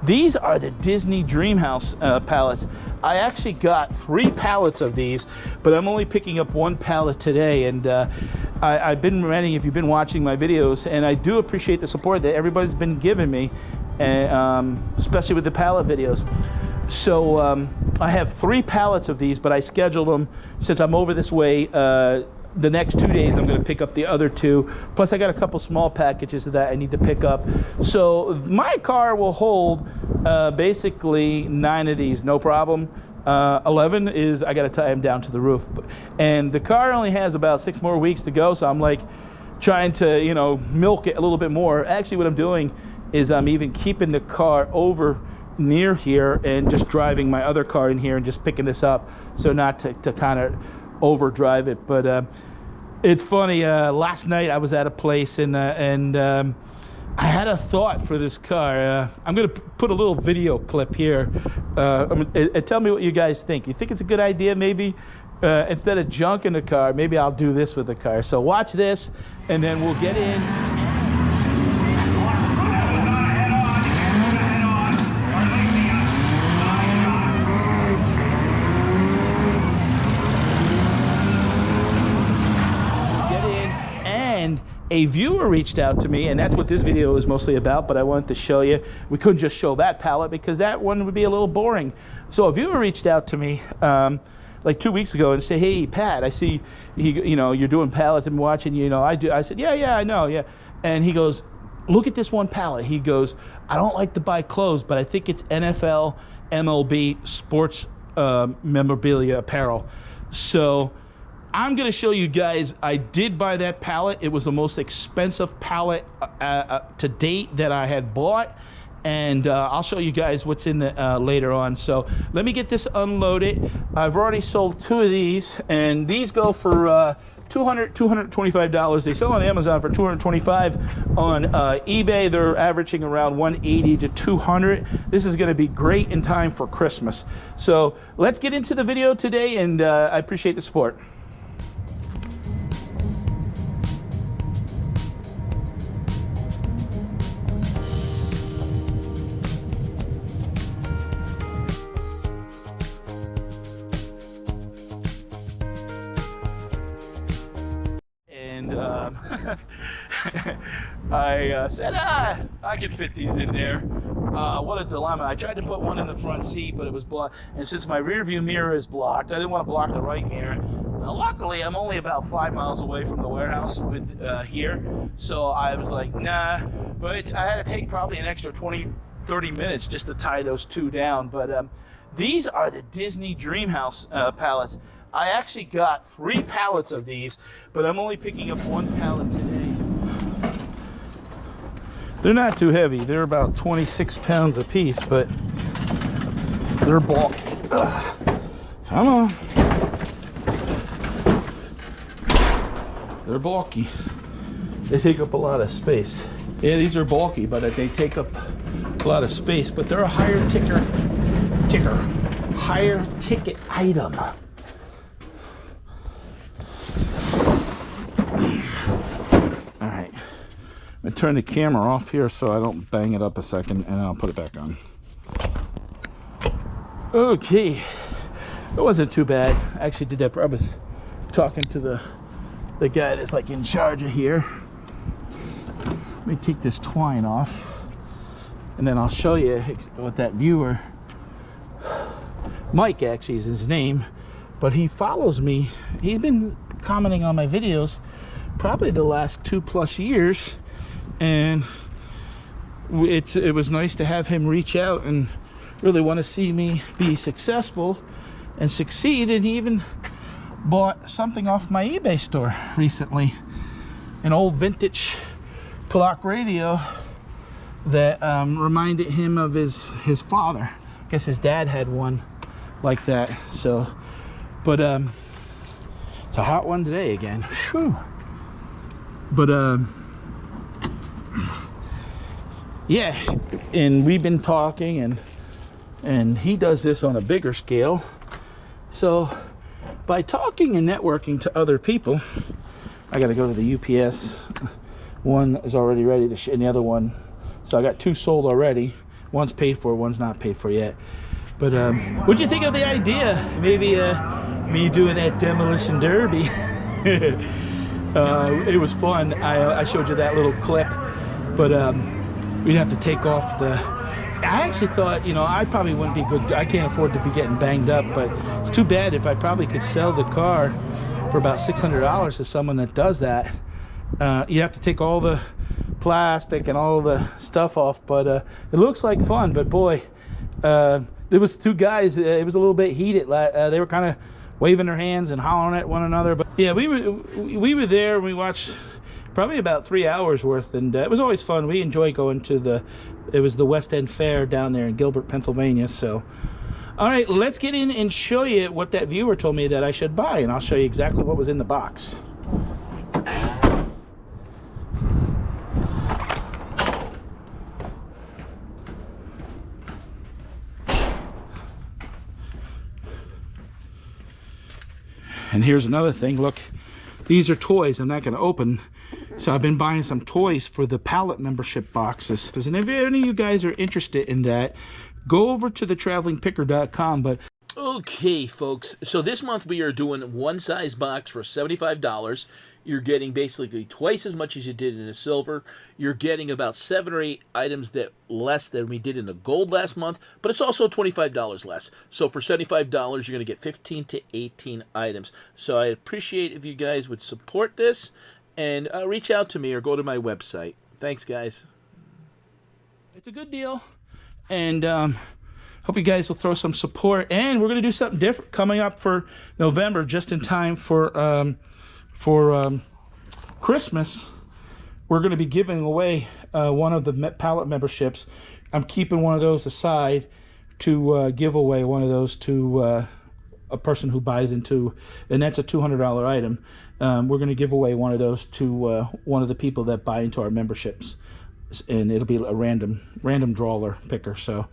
These are the Disney Dreamhouse pallets. I actually got 3 pallets of these, but I'm only picking up 1 pallet today. And I've been renting, if you've been watching my videos, and I do appreciate the support that everybody's been giving me, especially with the pallet videos. So I have 3 pallets of these, but I scheduled them since I'm over this way. The next 2 days I'm going to pick up the other 2, plus I got a couple small packages of that I need to pick up. So my car will hold basically 9 of these, no problem. 11 is I got to tie them down to the roof, and the car only has about 6 more weeks to go, so I'm like trying to, you know, milk it a little bit more. Actually what I'm doing is I'm even keeping the car over near here and just driving my other car in here and just picking this up, so not to kind of overdrive it. But it's funny, last night I was at a place and I had a thought for this car. I'm gonna put a little video clip here. Tell me what you guys think. You think it's a good idea? Maybe instead of junk in the car, maybe I'll do this with the car. So watch this and then we'll get in. A viewer reached out to me, and that's what this video is mostly about, but I wanted to show you. We couldn't just show that pallet because that one would be a little boring. So a viewer reached out to me like 2 weeks ago and said, hey Pat, I see you know, you're doing pallets and watching, you know, I do. I said, yeah, I know, yeah. And he goes, look at this one pallet. He goes, I don't like to buy clothes, but I think it's NFL, MLB, sports memorabilia apparel. So I'm going to show you guys, I did buy that pallet. It was the most expensive pallet to date that I had bought. And I'll show you guys what's in the later on. So let me get this unloaded. I've already sold 2 of these, and these go for $225. They sell on Amazon for $225. On eBay, they're averaging around $180 to $200. This is going to be great in time for Christmas. So let's get into the video today, and I appreciate the support. I said, I can fit these in there. What a dilemma. I tried to put one in the front seat, but it was blocked. And since my rear view mirror is blocked, I didn't want to block the right mirror. Luckily, I'm only about 5 miles away from the warehouse with here. So I was like, nah. But I had to take probably an extra 20-30 minutes just to tie those 2 down. But these are the Disney Dreamhouse pallets. I actually got 3 pallets of these, but I'm only picking up 1 pallet today. They're not too heavy. They're about 26 pounds a piece, but they're bulky. Ugh. Come on. They're bulky. They take up a lot of space. Yeah, these are bulky, but they take up a lot of space, but they're a higher ticket item. I'm gonna turn the camera off here so I don't bang it up a second, and then I'll put it back on. Okay, it wasn't too bad. I actually did that. I was talking to the guy that's like in charge of here. Let me take this twine off, and then I'll show you what that viewer, Mike actually is his name, but he follows me. He's been commenting on my videos probably the last 2+ years. And it was nice to have him reach out and really want to see me be successful and succeed. And he even bought something off my eBay store recently, an old vintage clock radio that reminded him of his father. I guess his dad had one like that. So, but it's a hot one today again. Whew. But yeah, and we've been talking, and he does this on a bigger scale. So by talking and networking to other people, I got to go to the UPS. One is already ready to ship, and the other one, so I got 2 sold already. One's paid for, one's not paid for yet. But what'd you think of the idea? Maybe me doing that demolition derby. It was fun. I showed you that little clip, but we'd have to take off the... I actually thought, you know, I probably wouldn't be good. I can't afford to be getting banged up, but it's too bad. If I probably could sell the car for about $600 to someone that does that. You have to take all the plastic and all the stuff off, but it looks like fun. But boy, there was two guys. It was a little bit heated. They were kind of waving their hands and hollering at one another. But yeah, we were there and we watched probably about 3 hours worth, and it was always fun. We enjoy going to it was the West End Fair down there in Gilbert, Pennsylvania. So all right, let's get in and show you what that viewer told me that I should buy, and I'll show you exactly what was in the box. And here's another thing. Look, these are toys I'm not going to open. So I've been buying some toys for the pallet membership boxes. And if any of you guys are interested in that, go over to thetravelingpicker.com. But okay, folks, so this month we are doing one size box for $75. You're getting basically twice as much as you did in the silver. You're getting about 7 or 8 items that less than we did in the gold last month, but it's also $25 less. So for $75, you're going to get 15 to 18 items. So I appreciate if you guys would support this and reach out to me or go to my website. Thanks, guys. It's a good deal, and hope you guys will throw some support. And we're going to do something different coming up for November, just in time for Christmas. We're going to be giving away one of the pallet memberships. I'm keeping one of those aside to give away one of those to a person who buys into, and that's a $200 item. We're going to give away one of those to one of the people that buy into our memberships, and it'll be a random drawler picker. So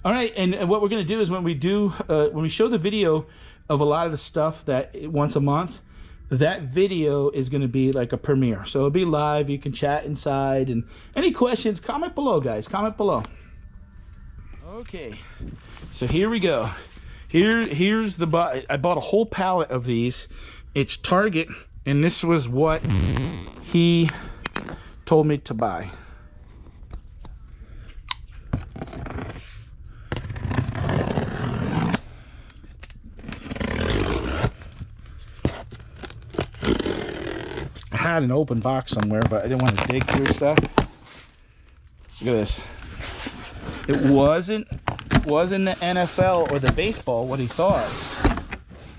all right, and what we're going to do is when we show the video of a lot of the stuff that once a month, that video is going to be like a premiere. So it'll be live. You can chat inside, and any questions, comment below, guys. Comment below. Okay, so here we go. Here's the I bought a whole pallet of these. It's Target, and this was what he told me to buy. I had an open box somewhere, but I didn't want to dig through stuff. Look at this. It wasn't the NFL or the baseball what he thought,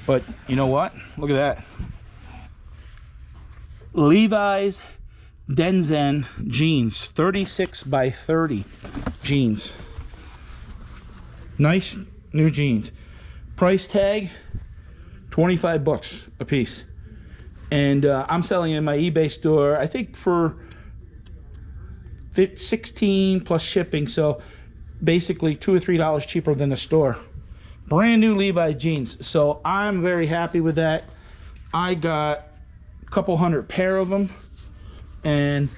but you know what? Look at that. Levi's Denzen jeans, 36 by 30 jeans. Nice new jeans. Price tag, 25 bucks a piece. And I'm selling in my eBay store, I think for 16 plus shipping, so basically $2 or $3 cheaper than the store. Brand new Levi's jeans, so I'm very happy with that. I got a couple hundred pair of them, and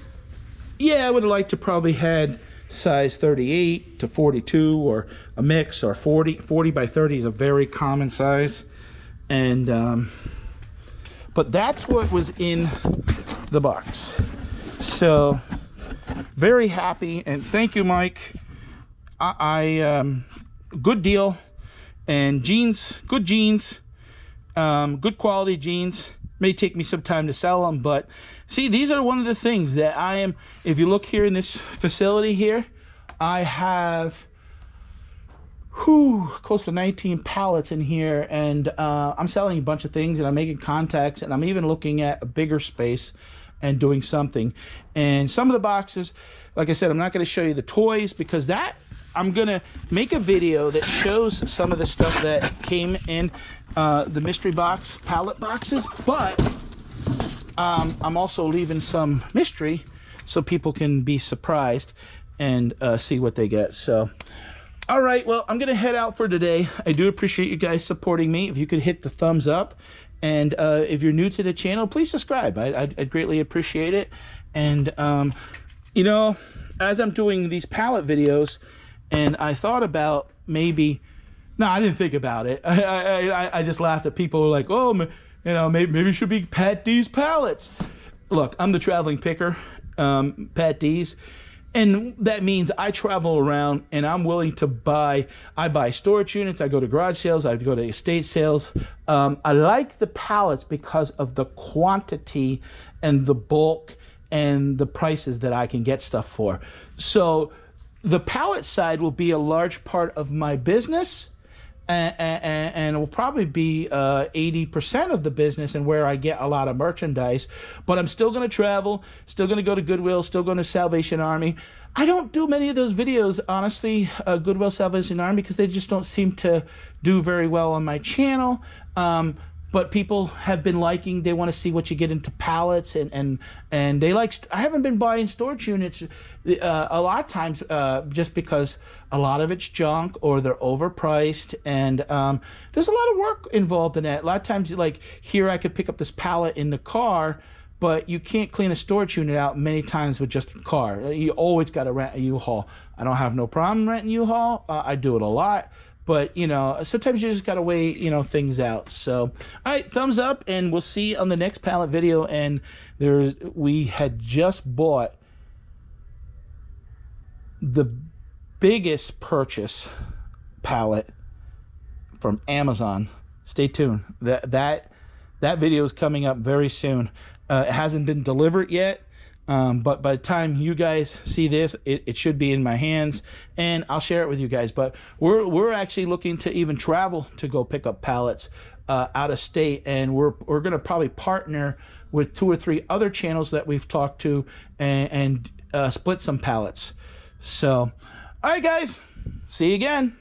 yeah, I would have liked to probably had size 38 to 42 or a mix, or 40 by 30 is a very common size. And but that's what was in the box. So very happy, and thank you, Mike. Good deal, and jeans, good jeans, good quality jeans. May take me some time to sell them, but see, these are one of the things that I am, if you look here in this facility here, I have close to 19 pallets in here, and I'm selling a bunch of things, and I'm making contacts, and I'm even looking at a bigger space and doing something. And some of the boxes, like I said, I'm not going to show you the toys, because that I'm going to make a video that shows some of the stuff that came in the mystery box pallet boxes, but I'm also leaving some mystery so people can be surprised and see what they get. So all right, well, I'm gonna head out for today. I do appreciate you guys supporting me. If you could hit the thumbs up, and if you're new to the channel, please subscribe. I'd greatly appreciate it. And you know, as I'm doing these pallet videos, and I thought about maybe. No, I didn't think about it. I just laughed at people who were like, oh, you know, maybe it should be Patdees pallets. Look, I'm the traveling picker, Patdees. And that means I travel around and I'm willing to buy. I buy storage units. I go to garage sales. I go to estate sales. I like the pallets because of the quantity and the bulk and the prices that I can get stuff for. So the pallet side will be a large part of my business. And it will probably be 80% of the business and where I get a lot of merchandise. But I'm still going to travel, still going to go to Goodwill, still going to Salvation Army. I don't do many of those videos, honestly, Goodwill, Salvation Army, because they just don't seem to do very well on my channel. But people have been liking, they want to see what you get into pallets, and they like, I haven't been buying storage units a lot of times just because a lot of it's junk or they're overpriced, and there's a lot of work involved in that. A lot of times, like here, I could pick up this pallet in the car, but you can't clean a storage unit out many times with just a car. You always got to rent a U-Haul. I don't have no problem renting U-Haul. I do it a lot. But, you know, sometimes you just got to weigh, you know, things out. So, all right, thumbs up, and we'll see you on the next pallet video. And we had just bought the biggest purchase pallet from Amazon. Stay tuned. That video is coming up very soon. It hasn't been delivered yet. But by the time you guys see this, it should be in my hands, and I'll share it with you guys. But we're actually looking to even travel to go pick up pallets out of state, and we're going to probably partner with 2 or 3 other channels that we've talked to and split some pallets. So, all right, guys, see you again.